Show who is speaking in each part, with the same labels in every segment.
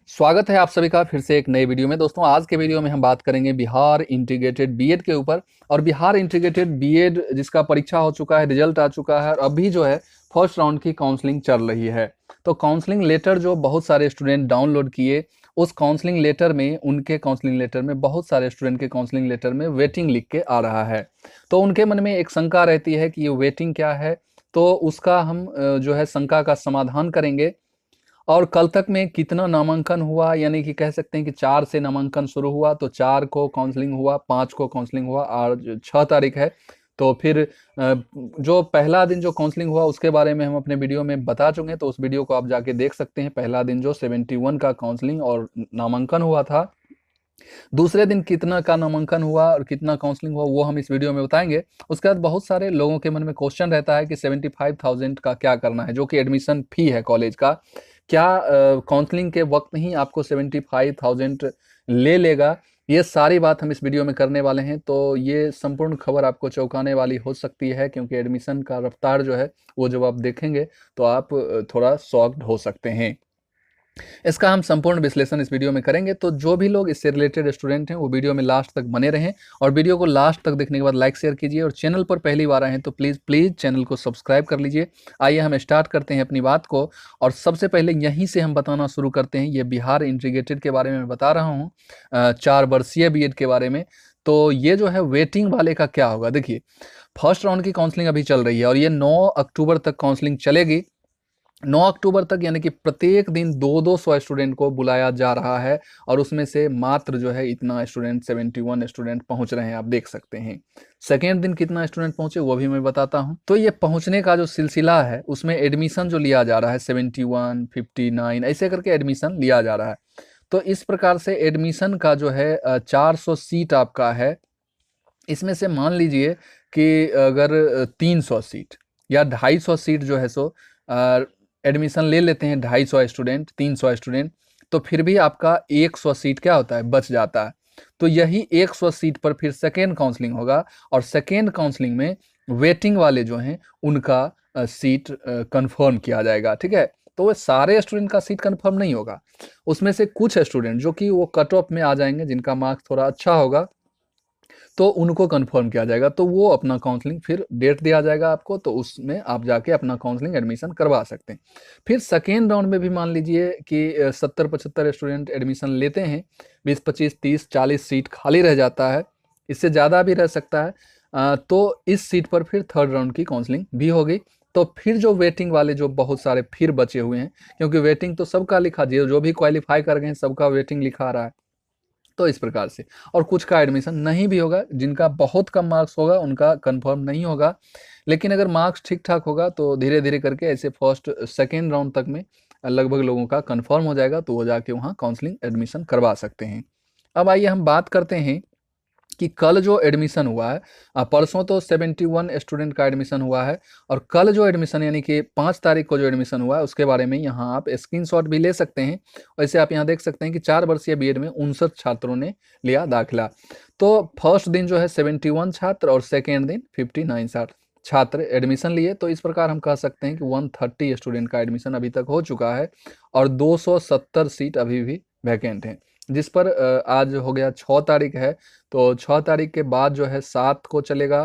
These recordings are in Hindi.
Speaker 1: स्वागत है आप सभी का फिर से एक नए वीडियो में। दोस्तों, आज के वीडियो में हम बात करेंगे बिहार इंटीग्रेटेड बीएड के ऊपर। और बिहार इंटीग्रेटेड बीएड जिसका परीक्षा हो चुका है, रिजल्ट आ चुका है और अभी जो है फर्स्ट राउंड की काउंसलिंग चल रही है। तो काउंसलिंग लेटर जो बहुत सारे स्टूडेंट डाउनलोड किए, उस काउंसलिंग लेटर में, उनके काउंसलिंग लेटर में, बहुत सारे स्टूडेंट के काउंसलिंग लेटर में वेटिंग लिख के आ रहा है। तो उनके मन में एक शंका रहती है कि ये वेटिंग क्या है। तो उसका हम जो है शंका का समाधान करेंगे। और कल तक में कितना नामांकन हुआ, यानी कि कह सकते हैं कि 4 से नामांकन शुरू हुआ, तो 4 को काउंसलिंग हुआ, 5 को काउंसलिंग हुआ, आज 6 तारीख है। तो फिर जो पहला दिन जो काउंसलिंग हुआ उसके बारे में हम अपने वीडियो में बता चुके हैं, तो उस वीडियो को आप जाके देख सकते हैं। पहला दिन जो 71 का काउंसलिंग और नामांकन हुआ था। दूसरे दिन कितना का नामांकन हुआ और कितना काउंसलिंग हुआ वो हम इस वीडियो में बताएंगे। उसके बाद बहुत सारे लोगों के मन में क्वेश्चन रहता है कि 75,000 का क्या करना है, जो कि एडमिशन फी है कॉलेज का। क्या काउंसलिंग के वक्त ही आपको 75,000 ले लेगा? ये सारी बात हम इस वीडियो में करने वाले हैं। तो ये संपूर्ण खबर आपको चौंकाने वाली हो सकती है, क्योंकि एडमिशन का रफ्तार जो है वो जब आप देखेंगे तो आप थोड़ा शॉक्ड हो सकते हैं। इसका हम संपूर्ण विश्लेषण इस वीडियो में करेंगे। तो जो भी लोग इससे रिलेटेड स्टूडेंट हैं वो वीडियो में लास्ट तक बने रहें, और वीडियो को लास्ट तक देखने के बाद लाइक शेयर कीजिए। और चैनल पर पहली बार आए हैं तो प्लीज़ प्लीज़ चैनल को सब्सक्राइब कर लीजिए। आइए हम स्टार्ट करते हैं अपनी बात को। और सबसे पहले यहीं से हम बताना शुरू करते हैं। ये बिहार इंटीग्रेटेड के बारे में मैं बता रहा हूँ, 4 वर्षीय बीएड के बारे में। तो ये जो है वेटिंग वाले का क्या होगा, देखिए फर्स्ट राउंड की काउंसलिंग अभी चल रही है और ये 9 अक्टूबर तक काउंसलिंग चलेगी। 9 अक्टूबर तक, यानी कि प्रत्येक दिन 200 स्टूडेंट को बुलाया जा रहा है। और उसमें से मात्र जो है इतना स्टूडेंट 71 स्टूडेंट पहुंच रहे हैं, आप देख सकते हैं। सेकेंड दिन कितना स्टूडेंट पहुंचे वो भी मैं बताता हूं। तो ये पहुंचने का जो सिलसिला है उसमें एडमिशन जो लिया जा रहा है 71, 59 ऐसे करके एडमिशन लिया जा रहा है। तो इस प्रकार से एडमिशन का जो है 400 सीट आपका है। इसमें से मान लीजिए कि अगर 300 सीट या 250 सीट जो है सो एडमिशन ले लेते हैं, 250 स्टूडेंट, 300 स्टूडेंट, तो फिर भी आपका 100 सीट क्या होता है, बच जाता है। तो यही 100 सीट पर फिर सेकेंड काउंसलिंग होगा और सेकेंड काउंसलिंग में वेटिंग वाले जो हैं उनका सीट कंफर्म किया जाएगा। ठीक है, तो वो सारे स्टूडेंट का सीट कंफर्म नहीं होगा। उसमें से कुछ स्टूडेंट जो कि वो कट ऑफ में आ जाएंगे, जिनका मार्क्स थोड़ा अच्छा होगा, तो उनको कंफर्म किया जाएगा। तो वो अपना काउंसलिंग फिर डेट दिया जाएगा आपको, तो उसमें आप जाके अपना काउंसलिंग एडमिशन करवा सकते हैं। फिर सेकेंड राउंड में भी मान लीजिए कि 70-75 स्टूडेंट एडमिशन लेते हैं, 20-25-30-40 सीट खाली रह जाता है, इससे ज़्यादा भी रह सकता है। तो इस सीट पर फिर थर्ड राउंड की काउंसलिंग भी होगी। तो फिर जो वेटिंग वाले जो बहुत सारे फिर बचे हुए हैं, क्योंकि वेटिंग तो सबका लिखा, जो भी क्वालिफाई कर गए हैं सबका वेटिंग लिखा आ रहा है। तो इस प्रकार से, और कुछ का एडमिशन नहीं भी होगा, जिनका बहुत कम मार्क्स होगा उनका कंफर्म नहीं होगा। लेकिन अगर मार्क्स ठीक ठाक होगा तो धीरे धीरे करके ऐसे फर्स्ट सेकेंड राउंड तक में लगभग लोगों का कंफर्म हो जाएगा, तो वो जाके वहाँ काउंसलिंग एडमिशन करवा सकते हैं। अब आइए हम बात करते हैं कि कल जो एडमिशन हुआ है, परसों तो 71 स्टूडेंट का एडमिशन हुआ है, और कल जो एडमिशन यानी कि 5 तारीख को जो एडमिशन हुआ है उसके बारे में यहाँ आप स्क्रीनशॉट भी ले सकते हैं। वैसे आप यहाँ देख सकते हैं कि 4 वर्षीय बीएड में 59 छात्रों ने लिया दाखिला। तो फर्स्ट दिन जो है 71 छात्र और सेकेंड दिन 59 छात्र एडमिशन लिए। तो इस प्रकार हम कह सकते हैं कि 130 स्टूडेंट का एडमिशन अभी तक हो चुका है और 270 सीट अभी भी वैकेंट हैं, जिस पर आज हो गया 6 तारीख है। तो 6 तारीख के बाद जो है 7 को चलेगा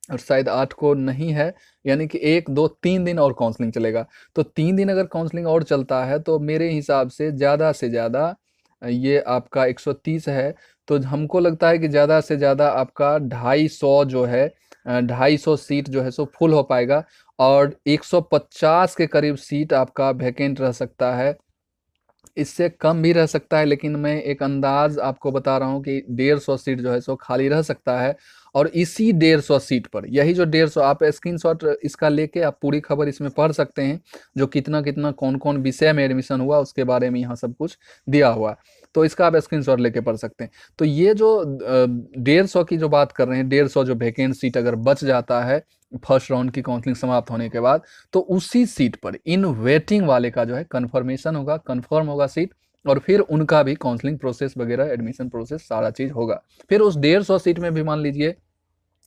Speaker 1: और शायद 8 को नहीं है, यानी कि 1, 2, 3 दिन और काउंसलिंग चलेगा। तो 3 दिन अगर काउंसलिंग और चलता है तो मेरे हिसाब से ज़्यादा ये आपका 130 है। तो हमको लगता है कि ज़्यादा से ज़्यादा आपका 250 जो है 250 सीट जो है सो फुल हो पाएगा, और 150 के करीब सीट आपका वैकेंट रह सकता है। इससे कम भी रह सकता है, लेकिन मैं एक अंदाज आपको बता रहा हूँ कि 150 सीट जो है सो खाली रह सकता है। और इसी 150 सीट पर, यही जो 150, आप स्क्रीनशॉट इसका लेके आप पूरी खबर इसमें पढ़ सकते हैं, जो कितना कितना कौन कौन विषय में एडमिशन हुआ उसके बारे में यहाँ सब कुछ दिया हुआ है। तो इसका आप स्क्रीनशॉट लेके पढ़ सकते हैं। तो ये जो 150 की जो बात कर रहे हैं, 150 जो वैकेंट सीट अगर बच जाता है फर्स्ट राउंड की काउंसलिंग समाप्त होने के बाद, तो उसी सीट पर इन वेटिंग वाले का जो है कन्फर्मेशन होगा, कन्फर्म होगा सीट, और फिर उनका भी काउंसलिंग प्रोसेस वगैरह, एडमिशन प्रोसेस सारा चीज़ होगा। फिर उस 150 सीट में भी मान लीजिए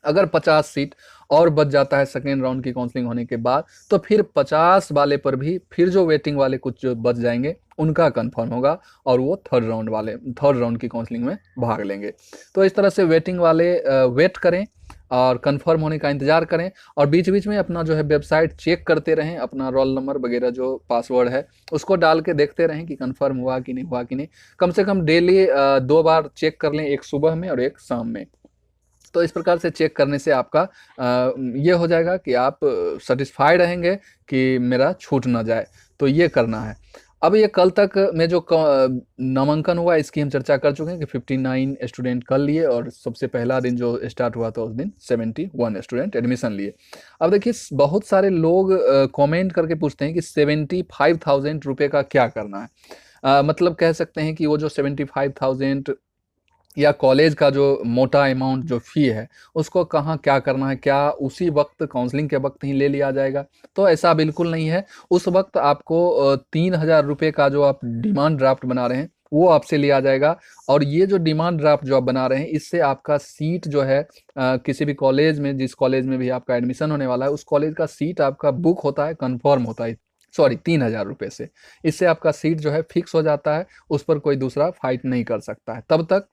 Speaker 1: अगर 50 सीट और बच जाता है सेकेंड राउंड की काउंसलिंग होने के बाद, तो फिर 50 वाले पर भी फिर जो वेटिंग वाले कुछ जो बच जाएंगे उनका कंफर्म होगा और वो थर्ड राउंड की काउंसलिंग में भाग लेंगे। तो इस तरह से वेटिंग वाले वेट करें और कंफर्म होने का इंतजार करें, और बीच बीच में अपना जो है वेबसाइट चेक करते रहें, अपना रोल नंबर वगैरह जो पासवर्ड है उसको डाल के देखते रहें कि कंफर्म हुआ कि नहीं हुआ कि नहीं। कम से कम डेली 2 बार चेक कर लें, एक सुबह में और एक शाम में। तो इस प्रकार से चेक करने से आपका ये हो जाएगा कि आप सेटिस्फाई रहेंगे कि मेरा छूट ना जाए। तो ये करना है। अब ये कल तक में जो नामांकन हुआ इसकी हम चर्चा कर चुके हैं कि 59 स्टूडेंट कर लिए, और सबसे पहला दिन जो स्टार्ट हुआ था उस दिन 71 स्टूडेंट एडमिशन लिए। अब देखिए बहुत सारे लोग कमेंट करके पूछते हैं कि 75,000 रुपये का क्या करना है। मतलब कह सकते हैं कि वो जो 75,000 या कॉलेज का जो मोटा अमाउंट जो फ़ी है उसको कहाँ क्या करना है, क्या उसी वक्त काउंसलिंग के वक्त ही ले लिया जाएगा? तो ऐसा बिल्कुल नहीं है। उस वक्त आपको 3,000 रुपये का जो आप डिमांड ड्राफ्ट बना रहे हैं वो आपसे लिया जाएगा, और ये जो डिमांड ड्राफ्ट जो आप बना रहे हैं इससे आपका सीट जो है किसी भी कॉलेज में, जिस कॉलेज में भी आपका एडमिशन होने वाला है उस कॉलेज का सीट आपका बुक होता है, कन्फर्म होता है। सॉरी, 3,000 रुपये से इससे आपका सीट जो है फिक्स हो जाता है, उस पर कोई दूसरा फाइट नहीं कर सकता है तब तक,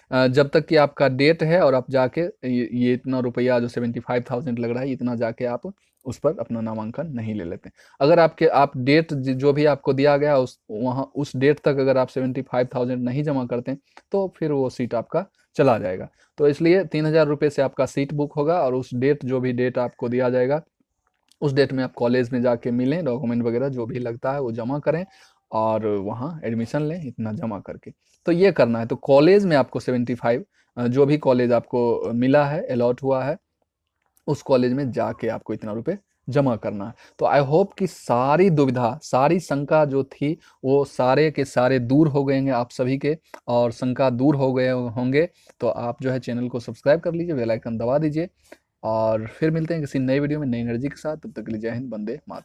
Speaker 1: जब तक कि आपका डेट है और आप जाके ये इतना रुपया जो 75,000 लग रहा है इतना जाके आप उस पर अपना नामांकन नहीं ले लेते। अगर आप डेट जो भी आपको दिया गया उस डेट तक अगर आप 75,000 नहीं जमा करते तो फिर वो सीट आपका चला जाएगा। तो इसलिए 3,000 रुपये से आपका सीट बुक होगा, और उस डेट जो भी डेट आपको दिया जाएगा उस डेट में आप कॉलेज में जाके मिलें, डॉक्यूमेंट वगैरह जो भी लगता है वो जमा करें और वहाँ एडमिशन लें इतना जमा करके। तो ये करना है। तो कॉलेज में आपको 75 जो भी कॉलेज आपको मिला है, अलॉट हुआ है, उस कॉलेज में जाके आपको इतना रुपए जमा करना है। तो आई होप कि सारी दुविधा, सारी शंका जो थी वो सारे के सारे दूर हो गए हैं आप सभी के, और शंका दूर हो गए होंगे। तो आप जो है चैनल को सब्सक्राइब कर लीजिए, बेल आइकन दबा दीजिए, और फिर मिलते हैं किसी नई वीडियो में नई एनर्जी के साथ। तब तक के लिए जय हिंद, वंदे मातरम।